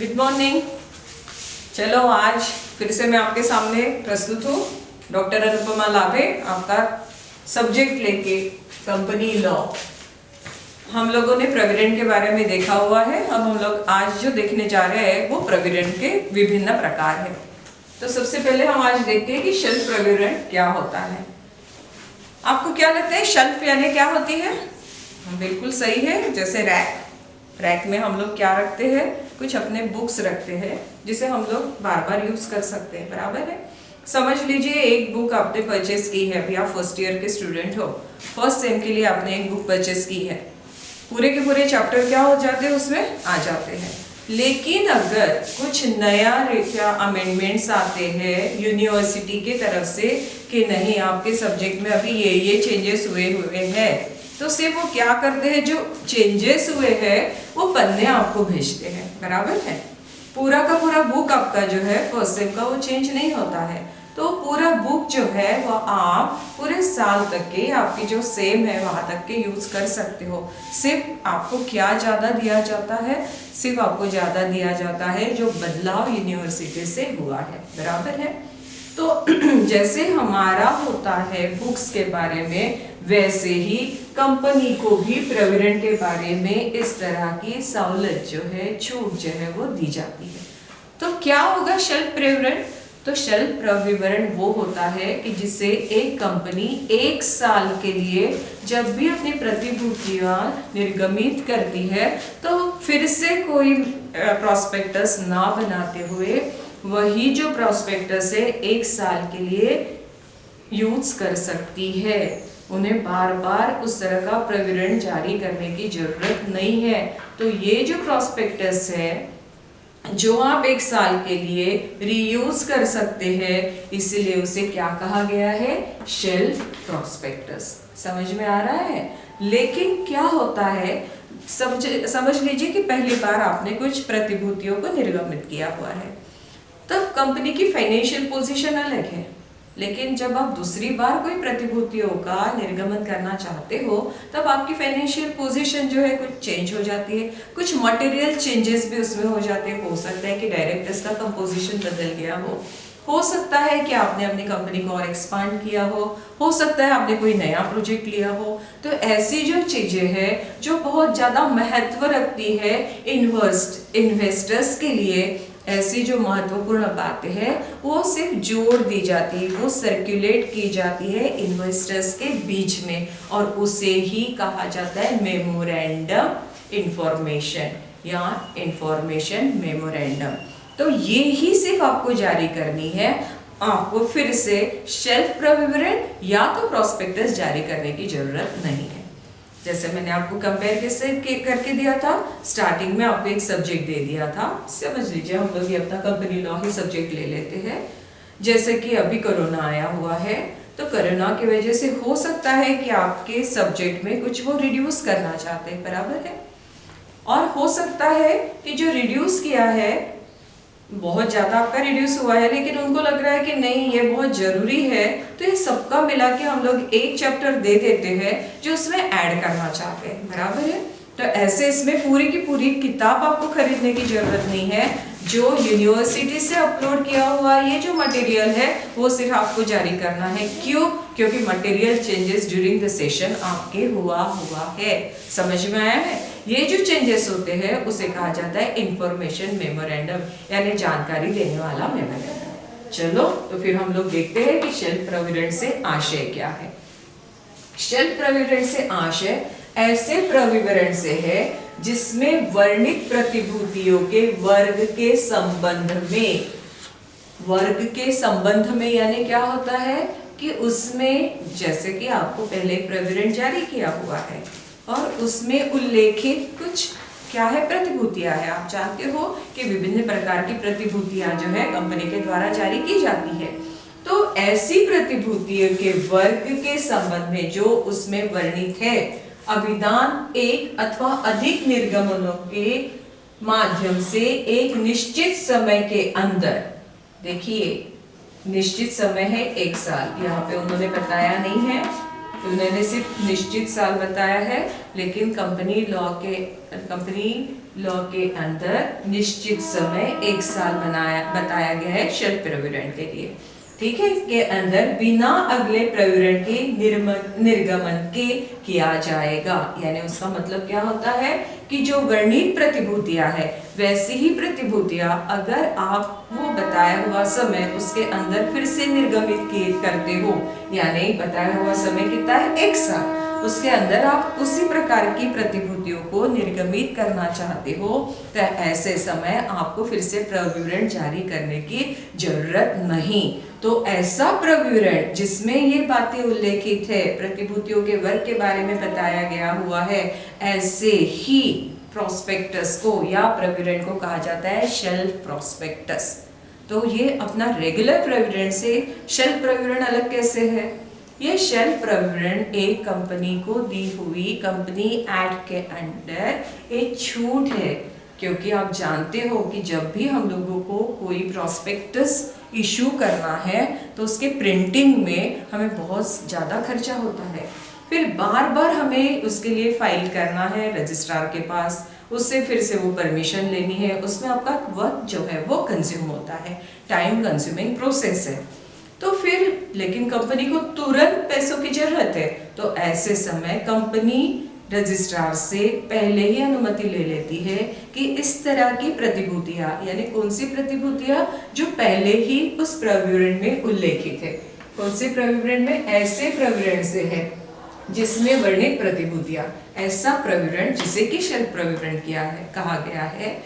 Good morning. चलो आज फिर से मैं आपके सामने प्रस्तुत हूँ डॉक्टर अनुपमा लाभे, आपका सब्जेक्ट लेके कंपनी लॉ। हम लोगों ने प्रोविडेंट के बारे में देखा हुआ है। अब हम लोग आज जो देखने जा रहे हैं वो प्रोविडेंट के विभिन्न प्रकार है। तो सबसे पहले हम आज देखते हैं कि शेल्फ प्रोविडेंट क्या होता है। आपको क्या लगता है शेल्फ यानी क्या होती है? बिल्कुल सही है, जैसे रैक में हम लोग क्या रखते हैं, कुछ अपने बुक्स रखते हैं जिसे हम लोग बार बार यूज कर सकते हैं, बराबर है। समझ लीजिए एक बुक आपने परचेस की है, अभी आप फर्स्ट ईयर के स्टूडेंट हो, फर्स्ट सेम के लिए आपने एक बुक परचेस की है, पूरे के पूरे चैप्टर क्या हो जाते हैं उसमें आ जाते हैं। लेकिन अगर कुछ नया या अमेंडमेंट्स आते हैं यूनिवर्सिटी के तरफ से कि नहीं आपके सब्जेक्ट में अभी ये चेंजेस हुए हैं, तो सिर्फ वो क्या करते हैं, जो चेंजेस हुए हैं वो पन्ने आपको भेजते हैं, बराबर है। पूरा का पूरा बुक आपका जो है फर्स्ट सेम का वो चेंज नहीं होता है। तो पूरा बुक जो है वो आप पूरे साल तक के आपकी जो सेम है वहां तक के यूज कर सकते हो। सिर्फ आपको क्या ज्यादा दिया जाता है, सिर्फ आपको ज्यादा दिया जाता है जो बदलाव यूनिवर्सिटी से हुआ है, बराबर है। तो जैसे हमारा होता है बुक्स के बारे में, वैसे ही कंपनी को भी प्रोविडेंट के बारे में इस तरह की सहूलत जो है, छूट जो है वो दी जाती है। तो क्या होगा शेल्फ प्रोविडेंट? तो शेल्फ प्रोविडेंट वो होता है कि जिसे एक कंपनी एक साल के लिए जब भी अपनी प्रतिभूतियां निर्गमित करती है तो फिर से कोई प्रॉस्पेक्टस ना बनाते हुए वही जो प्रॉस्पेक्टस है एक साल के लिए यूज कर सकती है। उन्हें बार बार उस तरह का प्रोविडेंट जारी करने की जरूरत नहीं है। तो ये जो प्रॉस्पेक्टस है जो आप एक साल के लिए रीयूज कर सकते हैं, इसीलिए उसे क्या कहा गया है, शेल्फ प्रॉस्पेक्टस। समझ में आ रहा है? लेकिन क्या होता है, समझ लीजिए कि पहली बार आपने कुछ प्रतिभूतियों को निर्गमित किया हुआ है, तब कंपनी की फाइनेंशियल पोजीशन अलग है। लेकिन जब आप दूसरी बार कोई प्रतिभूतियों का निर्गमन करना चाहते हो तब आपकी फाइनेंशियल पोजीशन जो है कुछ चेंज हो जाती है, कुछ मटेरियल चेंजेस भी उसमें हो जाते हैं। हो सकता है कि डायरेक्टर्स का कंपोजिशन बदल गया हो सकता है कि आपने अपनी कंपनी को और एक्सपांड किया हो सकता है आपने कोई नया प्रोजेक्ट लिया हो। तो ऐसी जो चीजें हैं जो बहुत ज्यादा महत्व रखती है इन्वेस्टर्स के लिए, ऐसी जो महत्वपूर्ण बातें हैं वो सिर्फ जोड़ दी जाती है, वो सर्कुलेट की जाती है इन्वेस्टर्स के बीच में, और उसे ही कहा जाता है मेमोरेंडम इंफॉर्मेशन या इंफॉर्मेशन मेमोरेंडम। तो ये ही सिर्फ आपको जारी करनी है, आपको फिर से शेल्फ प्रोविडेंट या तो प्रॉस्पेक्टस जारी करने की जरूरत नहीं है। जैसे मैंने आपको कंपेयर कैसे करके दिया था, स्टार्टिंग में आपको एक सब्जेक्ट दे दिया था, समझ लीजिए हम लोग ये अपना कंपनी लॉ ही सब्जेक्ट ले लेते हैं। जैसे कि अभी कोरोना आया हुआ है, तो कोरोना की वजह से हो सकता है कि आपके सब्जेक्ट में कुछ वो रिड्यूस करना चाहते हैं, बराबर है। और हो सकता है कि जो रिड्यूस किया है बहुत ज्यादा आपका रिड्यूस हुआ है, लेकिन उनको लग रहा है कि नहीं ये बहुत जरूरी है, तो ये सबका मिला के हम लोग एक चैप्टर दे देते हैं जो उसमें ऐड करना चाहते हैं, बराबर है। तो ऐसे इसमें पूरी की पूरी किताब आपको खरीदने की जरूरत नहीं है। जो यूनिवर्सिटी से अपलोड किया हुआ ये जो मटेरियल है वो सिर्फ आपको जारी करना है। क्यों? क्योंकि material changes during the session आपके हुआ है। समझ में आया है? ये जो चेंजेस होते हैं उसे कहा जाता है इंफॉर्मेशन मेमोरेंडम, यानी जानकारी देने वाला मेमोरेंडम। चलो तो फिर हम लोग देखते हैं कि शेल्फ प्रोविडेंट से आशय क्या है। शेल्फ प्रोविडेंट से आशय ऐसे प्रोविडेंट से है जिसमें वर्णित प्रतिभूतियों के वर्ग के संबंध में यानी क्या होता है कि उसमें, जैसे कि आपको पहले प्रोविडेंट जारी किया हुआ है और उसमें उल्लेखित कुछ क्या है, प्रतिभूतियां है। आप जानते हो कि विभिन्न प्रकार की प्रतिभूतियां जो है कंपनी के द्वारा जारी की जाती है। तो ऐसी प्रतिभूतियों के वर्ग के संबंध में जो उसमें वर्णित है, अभिदान एक अथवा अधिक निर्गमनों के माध्यम से एक निश्चित समय के अंदर, देखिए निश्चित समय है एक साल, यहाँ पे उन्होंने बताया नहीं है, तो उन्होंने सिर्फ निश्चित साल बताया है, लेकिन कंपनी लॉ के अंदर निश्चित समय 1 साल बताया गया है शेल्फ प्रोविडेंट के लिए। ठीक है, के अंदर बिना अगले प्रोविडेंट के निर्गमन के किया जाएगा। यानी उसका मतलब क्या होता है कि जो वर्णित प्रतिभूतियां है वैसी ही प्रतिभूतियां अगर आप वो बताया हुआ समय उसके अंदर फिर से निर्गमित करते हो, यानी बताया हुआ समय कितना है 1 साल, उसके अंदर आप उसी प्रकार की प्रतिभूतियों को निर्गमित करना चाहते हो तो ऐसे समय आपको फिर से प्रोविडेंट जारी करने की जरूरत नहीं। तो ऐसा प्रोविडेंट जिसमें ये बातें उल्लेखित है, प्रतिभूतियों के वर्ग के बारे में बताया गया हुआ है, ऐसे ही प्रोस्पेक्टस को या प्रोविडेंट को कहा जाता है शेल्फ प्रोस्पेक्टस। तो ये अपना रेगुलर प्रोविडेंट से शेल्फ प्रोविडेंट अलग कैसे है? ये शेल्फ प्रोविडेंट एक कंपनी को दी हुई कंपनी एक्ट के अंडर एक छूट है, क्योंकि आप जानते हो कि जब भी हम लोगों को कोई प्रोस्पेक्टस इशू करना है तो उसके प्रिंटिंग में हमें बहुत ज़्यादा खर्चा होता है, फिर बार बार हमें उसके लिए फाइल करना है रजिस्ट्रार के पास, उससे फिर से वो परमिशन लेनी है, उसमें आपका वक्त जो है वो कंज्यूम होता है, टाइम कंज्यूमिंग प्रोसेस है। तो फिर लेकिन कंपनी को तुरंत पैसों की जरूरत है, तो ऐसे समय कंपनी रजिस्ट्रार से पहले ही अनुमति ले लेती है कि इस तरह की प्रतिभूतियां, यानी कौन सी प्रतिभूतियां जो पहले ही उस प्रोविडेंट में उल्लेखित है, कौन से प्रोविडेंट में, ऐसे प्रोविडेंट से है जिसमें वर्णित प्रतिभूतियां, ऐसा प्रोविडेंट जिसे कि शेल्फ प्रोविडेंट कहा गया है,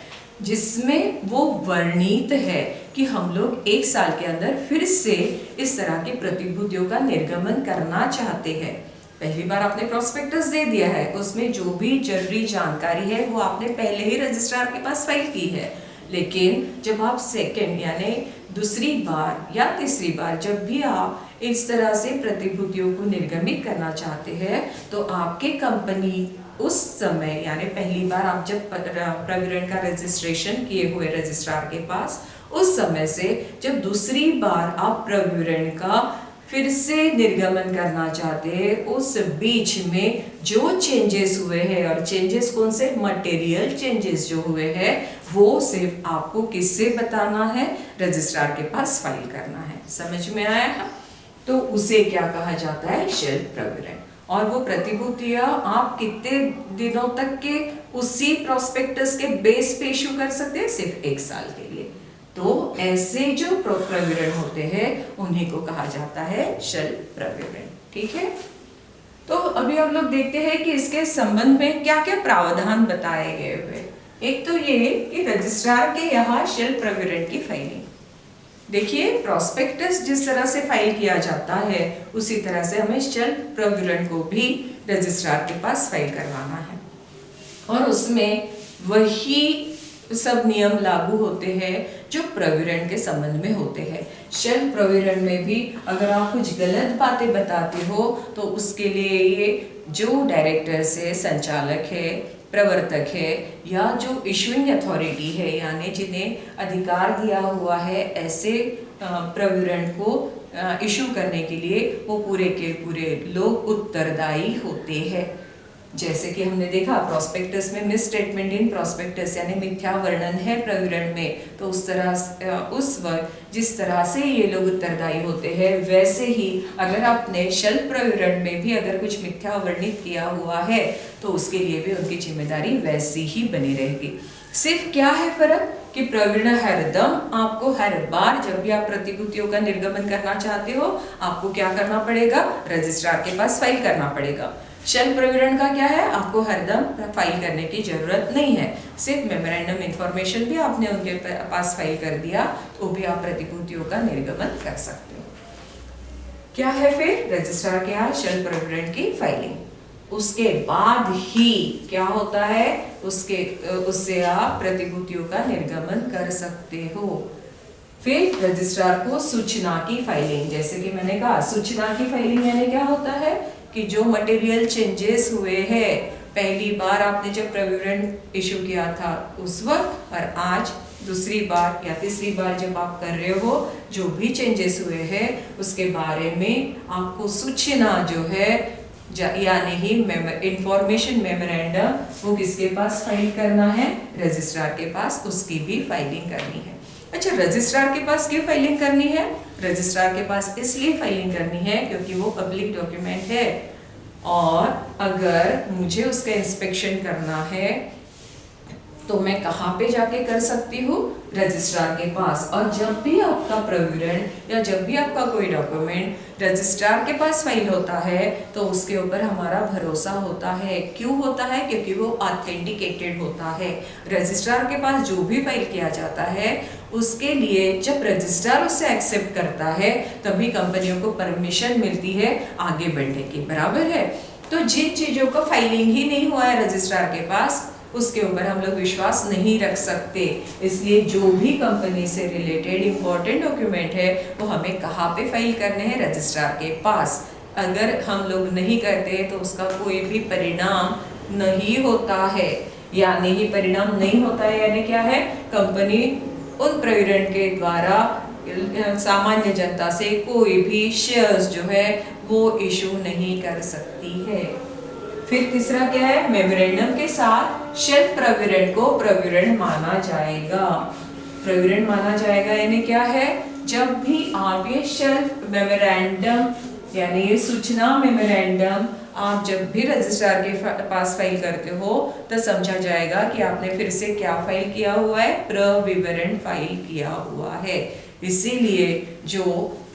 जिसमें वो वर्णित है कि हम लोग 1 साल के अंदर फिर से इस तरह की प्रतिभूतियों का निर्गमन करना चाहते हैं। पहली बार आपने प्रोस्पेक्टस दे दिया है, उसमें जो भी जरूरी जानकारी है वो आपने पहले ही रजिस्ट्रार के पास फाइल की है, लेकिन जब आप सेकेंड यानी दूसरी बार या तीसरी बार जब भी आप इस तरह से प्रतिभूतियों को निर्गमित करना चाहते हैं तो आपके कंपनी उस समय यानी पहली बार आप जब प्रोविडेंट का रजिस्ट्रेशन किए हुए रजिस्ट्रार के पास, उस समय से जब दूसरी बार आप प्रोविडेंट का फिर से निर्गमन करना चाहते हैं, उस बीच में जो चेंजेस हुए हैं, और चेंजेस कौन से, मटेरियल चेंजेस जो हुए हैं, वो सिर्फ आपको किससे बताना है, रजिस्ट्रार के पास फाइल करना है। समझ में आया है? तो उसे क्या कहा जाता है, शेल्फ प्रोविडेंट। और वो प्रतिभूतियां आप कितने दिनों तक के उसी प्रोस्पेक्टस के बेस पे इशू कर सकते हैं, सिर्फ 1 साल के लिए। तो ऐसे जो प्रोविडेंट होते हैं उन्हीं को कहा जाता है शेल्फ प्रोविडेंट। ठीक है, तो अभी हम लोग देखते हैं कि इसके संबंध में क्या क्या प्रावधान बताए गए हुए। एक तो ये कि रजिस्ट्रार के यहाँ शेल्फ प्रोविडेंट की फाइलिंग, देखिए प्रोस्पेक्टस जिस तरह से फाइल किया जाता है उसी तरह से हमें शेल्फ प्रोविडेंट को भी रजिस्ट्रार के पास फाइल करवाना है, और उसमें वही सब नियम लागू होते हैं जो प्रोविडेंट के संबंध में होते हैं। शेल्फ प्रोविडेंट में भी अगर आप कुछ गलत बातें बताते हो तो उसके लिए ये जो डायरेक्टर्स है, संचालक है, प्रवर्तक है, या जो इशुइंग अथॉरिटी है, यानी जिन्हें अधिकार दिया हुआ है ऐसे प्रोविडेंट को इशू करने के लिए, वो पूरे के पूरे लोग उत्तरदायी होते हैं। जैसे कि हमने देखा प्रोस्पेक्टस में मिस स्टेटमेंट इन प्रोस्पेक्टस यानी मिथ्या वर्णन है प्रोविडेंट में, तो उस तरह उस वक्त जिस तरह से ये लोग उत्तरदायी होते हैं, वैसे ही अगर आपने शेल्फ प्रोविडेंट में भी अगर कुछ मिथ्या वर्णित किया हुआ है तो उसके लिए भी उनकी जिम्मेदारी वैसी ही बनी रहेगी। सिर्फ क्या है फर्क कि प्रोविडेंट हरदम आपको हर बार जब भी आप प्रतिभूतियों का निर्गमन करना चाहते हो आपको क्या करना पड़ेगा, रजिस्ट्रार के पास फाइल करना पड़ेगा। शेल्फ प्रोविडेंट का क्या है, आपको हरदम फाइल करने की जरूरत नहीं है, सिर्फ मेमोरेंडम इंफॉर्मेशन भी आपने उनके पास फाइल कर दिया तो भी आप प्रतिभूतियों का निर्गमन कर सकते हो। क्या है फिर रजिस्ट्रार के यहाँ शेल्फ प्रोविडेंट की फाइलिंग, उसके बाद ही क्या होता है, उससे आप प्रतिभूतियों का निर्गमन कर सकते हो। फिर रजिस्ट्रार को सूचना की फाइलिंग, जैसे कि मैंने कहा सूचना की फाइलिंग यानी क्या होता है कि जो मटेरियल चेंजेस हुए हैं, पहली बार आपने जब प्रोविडेंट इशू किया था उस वक्त और आज दूसरी बार या तीसरी बार जब आप कर रहे हो, जो भी चेंजेस हुए हैं उसके बारे में आपको सूचना जो है यानी ही इंफॉर्मेशन मेमोरेंडम वो किसके पास फाइल करना है, रजिस्ट्रार के पास, उसकी भी फाइलिंग करनी है। अच्छा, रजिस्ट्रार के पास क्यों फाइलिंग करनी है? रजिस्ट्रार के पास इसलिए फाइलिंग करनी है क्योंकि वो पब्लिक डॉक्यूमेंट है और अगर मुझे उसका इंस्पेक्शन करना है तो मैं कहाँ पे जाके कर सकती हूँ, रजिस्ट्रार के पास। और जब भी आपका प्रविवरण या जब भी आपका कोई डॉक्यूमेंट रजिस्ट्रार के पास फाइल होता है तो उसके ऊपर हमारा भरोसा होता है। क्यों होता है? क्योंकि वो ऑथेंटिकेटेड होता है। रजिस्ट्रार के पास जो भी फाइल किया जाता है उसके लिए जब रजिस्ट्रार उससे एक्सेप्ट करता है तभी कंपनियों को परमिशन मिलती है आगे बढ़ने की, बराबर है। तो जिन चीज़ों का फाइलिंग ही नहीं हुआ है रजिस्ट्रार के पास उसके ऊपर हम लोग विश्वास नहीं रख सकते। इसलिए जो भी कंपनी से रिलेटेड इंपॉर्टेंट डॉक्यूमेंट है वो हमें कहाँ पे फाइल करने हैं, रजिस्ट्रार के पास। अगर हम लोग नहीं करते तो उसका कोई भी परिणाम नहीं होता है। यानी ही परिणाम नहीं होता है यानी क्या है, कंपनी उन प्रविवरण के द्वारा सामान्य जनता से कोई भी शेयर्स जो है वो इशू नहीं कर सकती है। फिर तीसरा क्या है, मेमोरेंडम के साथ शेल्फ प्रविवरण को प्रविवरण माना जाएगा। प्रविवरण माना जाएगा यानी क्या है, जब भी आप ये शेल्फ मेमोरेंडम यानी ये सूचना मेमोरेंडम आप जब भी रजिस्ट्रार के पास फाइल करते हो तो समझा जाएगा कि आपने फिर से क्या फाइल किया हुआ है, प्रविवरण फाइल किया हुआ है। इसीलिए जो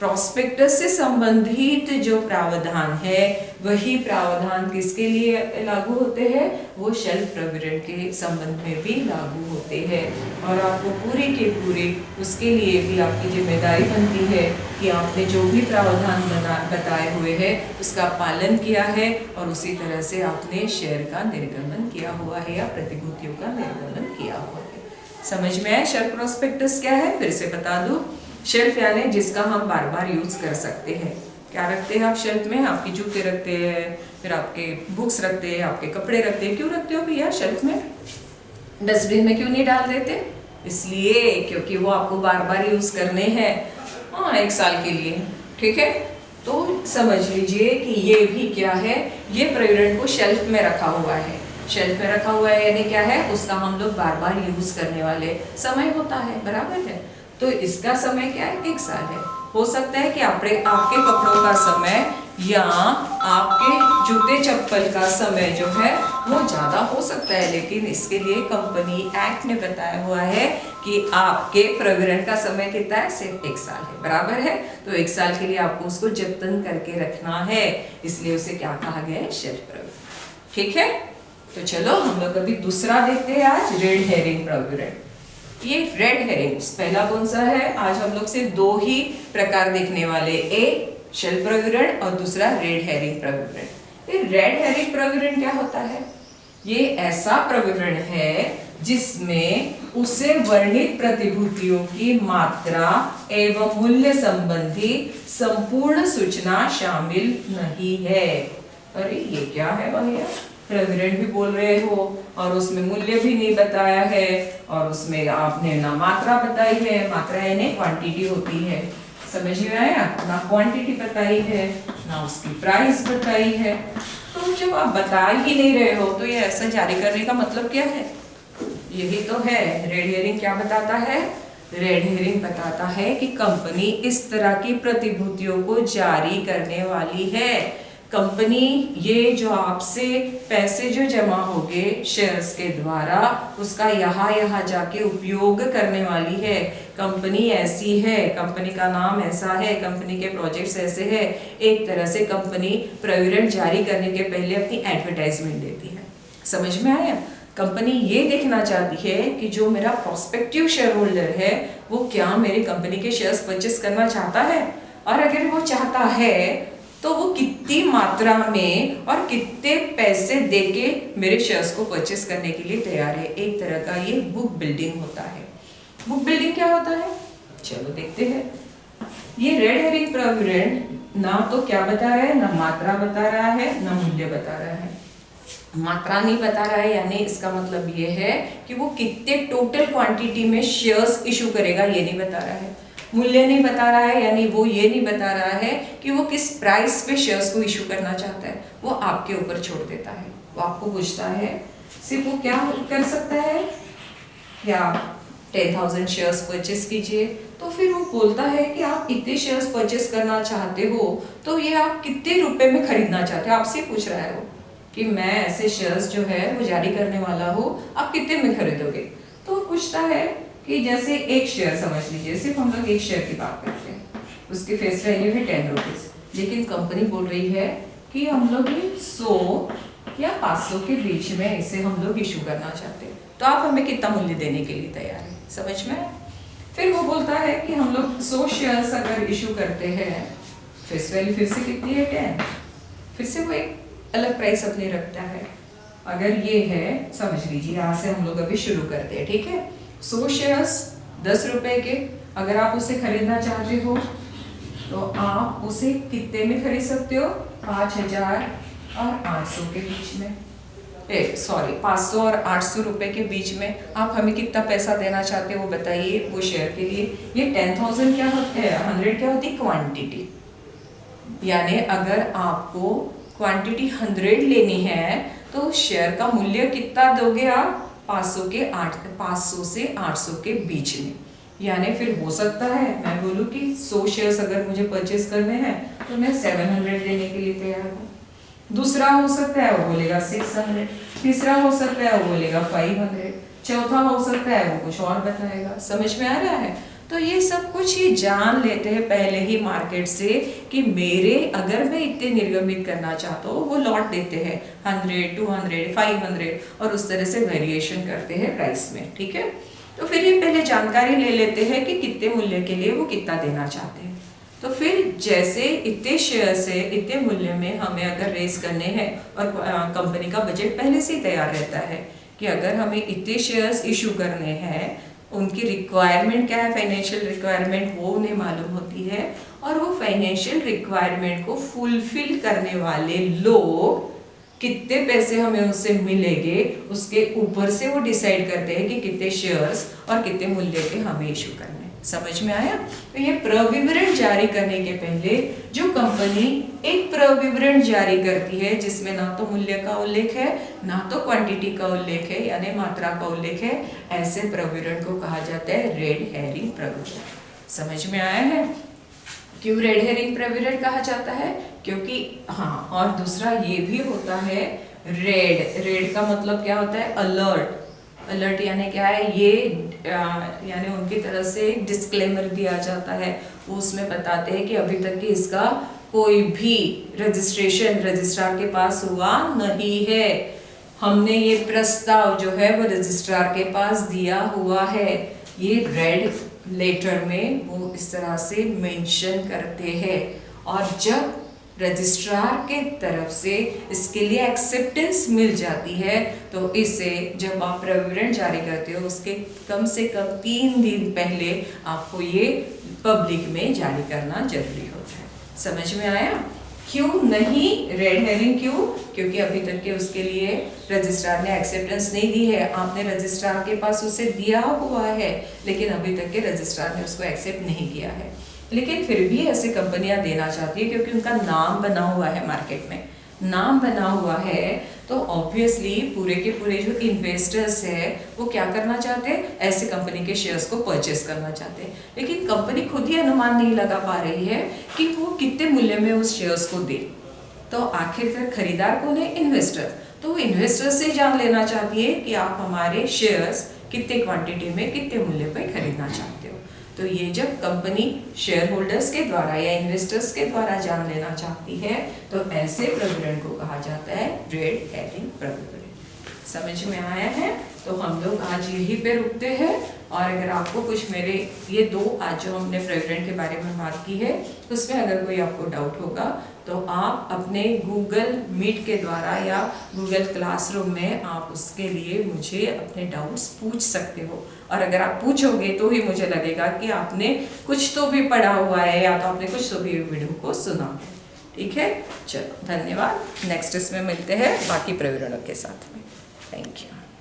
प्रॉस्पेक्टस से संबंधित जो प्रावधान है वही प्रावधान किसके लिए लागू होते हैं, वो शेल्फ प्रविवरण के संबंध में भी लागू होते हैं। और आपको पूरी के पूरी उसके लिए भी आपकी जिम्मेदारी बनती है कि आपने जो भी प्रावधान बताए हुए हैं उसका पालन किया है और उसी तरह से आपने शेयर का निर्गमन किया हुआ है या प्रतिभूतियों का निर्गमन किया हुआ है। समझ में आया शेल्फ प्रॉस्पेक्टस क्या है? फिर से बता दूं, शेल्फ यानी जिसका हम बार बार यूज कर सकते हैं। क्या रखते हैं आप शेल्फ में? आपकी जूते रखते हैं, फिर आपके बुक्स रखते हैं, आपके कपड़े रखते हैं। क्यों रखते हो भैया शेल्फ में? डस्टबिन में क्यों नहीं डाल देते? इसलिए क्योंकि वो आपको बार बार यूज करने हैं, हाँ, 1 साल के लिए, ठीक है। तो समझ लीजिए कि ये भी क्या है, ये प्रविवरण को शेल्फ में रखा हुआ है। शेल्फ में रखा हुआ है यानी क्या है, उसका हम लोग बार बार यूज करने वाले समय होता है, बराबर है। तो इसका समय क्या है, 1 साल है। हो सकता है कि आपके कपड़ों का समय या आपके जूते चप्पल का समय जो है वो ज़्यादा हो सकता है, लेकिन इसके लिए कंपनी एक्ट ने बताया हुआ है कि आपके प्रविवरण का समय कितना है, सिर्फ 1 साल है, बराबर है। तो 1 साल के लिए आपको उसको जतन करके रखना है, इसलिए उसे क्या कहा गया है, शेल्फ प्रविवरण, ठीक है। तो चलो हम लोग अभी दूसरा देखते हैं आज, रेड हेरिंग प्रविवरण। ये रेड हेरिंग्स पहला कौन सा है, आज हम लोग सिर्फ 2 ही प्रकार देखने वाले, एक शेल्फ प्रविवरण और दूसरा रेड हेरिंग प्रविवरण। ये रेड हेरिंग प्रविवरण क्या होता है, ये ऐसा प्रविवरण है जिसमें उसे वर्णित प्रतिभूतियों की मात्रा एवं मूल्य संबंधी संपूर्ण सूचना शामिल नहीं है। अरे ये क्या है भैया, प्रविवरण भी बोल रहे हो और उसमें मूल्य भी नहीं बताया है और उसमें आपने ना मात्रा बताई है, मात्रा यानी क्वांटिटी होती है, समझ में आया, ना क्वांटिटी बताई है ना उसकी प्राइस बताई है। तो जब आप बता ही नहीं रहे हो तो ये ऐसा जारी करने का मतलब क्या है, यही तो है। रेड हेरिंग क्या बताता है, रेड हेरिंग बताता है कि कंपनी इस तरह की प्रतिभूतियों को जारी करने वाली है। कंपनी ये जो आपसे पैसे जो जमा होंगे शेयर्स के द्वारा उसका यहाँ जाके उपयोग करने वाली है। कंपनी ऐसी है, कंपनी का नाम ऐसा है, कंपनी के प्रोजेक्ट्स ऐसे हैं। एक तरह से कंपनी प्रविवरण जारी करने के पहले अपनी एडवर्टाइजमेंट देती है, समझ में आया। कंपनी ये देखना चाहती है कि जो मेरा प्रोस्पेक्टिव शेयर होल्डर है वो क्या मेरी कंपनी के शेयर्स परचेस करना चाहता है, और अगर वो चाहता है तो वो कितनी मात्रा में और कितने पैसे देके मेरे शेयर्स को परचेस करने के लिए तैयार है। एक तरह का ये बुक बिल्डिंग होता है। बुक बिल्डिंग क्या होता है, चलो देखते हैं। ये रेड हेरिंग प्रविवरण ना तो क्या बता रहा है, ना मात्रा बता रहा है ना मूल्य बता रहा है। मात्रा नहीं बता रहा है यानी इसका मतलब ये है कि वो कितने टोटल क्वांटिटी में शेयर्स इशू करेगा, ये नहीं बता रहा है। मूल्य नहीं बता रहा है, यानी वो ये नहीं बता रहा है कि वो किस प्राइस पे शेयर्स को इशू करना चाहता है, वो आपके ऊपर छोड़ देता है। वो आपको पूछता है सिर्फ वो क्या कर सकता है, या 10,000 शेयर्स परचेस कीजिए, तो फिर वो बोलता है कि आप इतने शेयर्स परचेस करना चाहते हो तो ये आप कितने रुपए में खरीदना चाहते हो, आपसे पूछ रहा है वो कि मैं ऐसे शेयर्स जो है वो जारी करने वाला हूँ, आप कितने में खरीदोगे। तो वो पूछता है कि जैसे एक शेयर समझ लीजिए, सिर्फ हम लोग एक शेयर की बात करते हैं, उसकी फेस वैल्यू है 10 रुपीज, लेकिन कंपनी बोल रही है कि हम लोग 100 या 500 के बीच में इसे हम लोग इशू करना चाहते हैं, तो आप हमें कितना मूल्य देने के लिए तैयार हैं, समझ में। फिर वो बोलता है कि हम लोग 100 शेयर्स अगर इशू करते हैं, फेस वैल्यू फिर से कितनी है 10, फिर से वो एक अलग प्राइस अपने रखता है। अगर ये है, समझ लीजिए यहाँ से हम लोग अभी शुरू करते हैं, ठीक है। 100 शेयर्स 10 रुपए के, अगर आप उसे खरीदना चाहते हो तो आप उसे कितने में खरीद सकते हो, 5,000 और 800 के बीच में, 500 और 800 रुपए के बीच में आप हमें कितना पैसा देना चाहते हो वो बताइए वो शेयर के लिए। ये 10,000 क्या होता है, 100 क्या होती है, क्वांटिटी, यानी अगर आपको क्वांटिटी 100 लेनी है तो शेयर का मूल्य कितना दोगे आप, 500 से 800 के बीच में। यानी फिर हो सकता है मैं बोलूँ कि 100 शेयर्स अगर मुझे परचेस करने हैं तो मैं 700 देने के लिए तैयार हूँ। दूसरा हो सकता है वो बोलेगा 600, तीसरा हो सकता है वो बोलेगा 500, चौथा हो सकता है वो कुछ और बताएगा। समझ में आ रहा है। तो ये सब कुछ ये जान लेते हैं पहले ही मार्केट से कि मेरे अगर मैं इतने निर्गमित करना चाहता हूँ, वो लॉट देते हैं 100, 200, 500 और उस तरह से वेरिएशन करते हैं प्राइस में, ठीक है। तो फिर ये पहले जानकारी ले लेते हैं कि कितने मूल्य के लिए वो कितना देना चाहते हैं। तो फिर जैसे इतने शेयर से इतने मूल्य में हमें अगर रेस करने हैं और कंपनी का बजट पहले से ही तैयार रहता है कि अगर हमें इतने शेयर्स इशू करने हैं, उनकी रिक्वायरमेंट क्या है, फाइनेंशियल रिक्वायरमेंट वो उन्हें मालूम होती है, और वो फाइनेंशियल रिक्वायरमेंट को फुलफिल करने वाले लोग कितने पैसे हमें उससे मिलेंगे उसके ऊपर से वो डिसाइड करते हैं कि कितने शेयर्स और कितने मूल्य के हमें इशू करने हैं। समझ में आया। तो ये प्रविवरण जारी करने के पहले जो कंपनी एक प्रविवरण जारी करती है जिसमें ना तो मूल्य का उल्लेख है ना तो क्वांटिटी का उल्लेख है यानी मात्रा का उल्लेख है, ऐसे प्रविवरण को कहा जाता है रेड हेरिंग प्रविवरण। समझ में आया है। क्यों रेड हेरिंग प्रविवरण कहा जाता है, क्योंकि हाँ, और दूसरा ये भी होता है रेड का मतलब क्या होता है, अलर्ट। अलर्ट यानी क्या है, ये यानी उनकी तरफ से एक डिस्क्लेमर दिया जाता है, वो उसमें बताते हैं कि अभी तक कि इसका कोई भी रजिस्ट्रेशन रजिस्ट्रार के पास हुआ नहीं है, हमने ये प्रस्ताव जो है वो रजिस्ट्रार के पास दिया हुआ है। ये रेड लेटर में वो इस तरह से मेंशन करते हैं, और जब रजिस्ट्रार के तरफ से इसके लिए एक्सेप्टेंस मिल जाती है तो इसे जब आप प्रविवरण जारी करते हो उसके कम से कम 3 दिन पहले आपको ये पब्लिक में जारी करना जरूरी होता है। समझ में आया। क्यों नहीं रेड हेरिंग, क्यों, क्योंकि अभी तक के उसके लिए रजिस्ट्रार ने एक्सेप्टेंस नहीं दी है। आपने रजिस्ट्रार के पास उसे दिया हुआ है लेकिन अभी तक के रजिस्ट्रार ने उसको एक्सेप्ट नहीं किया है, लेकिन फिर भी ऐसे कंपनियां देना चाहती है क्योंकि उनका नाम बना हुआ है मार्केट में। नाम बना हुआ है तो ऑब्वियसली पूरे के पूरे जो इन्वेस्टर्स है वो क्या करना चाहते हैं, ऐसे कंपनी के शेयर्स को परचेस करना चाहते हैं, लेकिन कंपनी खुद ही अनुमान नहीं लगा पा रही है कि वो कितने मूल्य में उस शेयर्स को दे। तो आखिरकार खरीदार कौन है, इन्वेस्टर। तो वो इन्वेस्टर से जान लेना चाहती है कि आप हमारे शेयर्स कितने क्वांटिटी में कितने मूल्य पर खरीदना चाहते हो। तो ये जब कंपनी शेयर होल्डर्स के द्वारा या इन्वेस्टर्स के द्वारा जान लेना चाहती है तो ऐसे प्रविवरण को कहा जाता है रेड हेरिंग प्रविवरण। समझ में आया है। तो हम लोग आज यहीं पे रुकते हैं, और अगर आपको कुछ मेरे ये 2 आज जो हमने प्रविवरण के बारे में बात की है उसमें अगर कोई आपको डाउट होगा तो आप अपने गूगल मीट के द्वारा या गूगल क्लासरूम में आप उसके लिए मुझे अपने डाउट्स पूछ सकते हो, और अगर आप पूछोगे तो ही मुझे लगेगा कि आपने कुछ तो भी पढ़ा हुआ है या तो आपने कुछ तो भी वीडियो को सुना है। ठीक है, चलो धन्यवाद। नेक्स्ट इसमें मिलते हैं बाकी प्रविवरणों के साथ में। Thank you.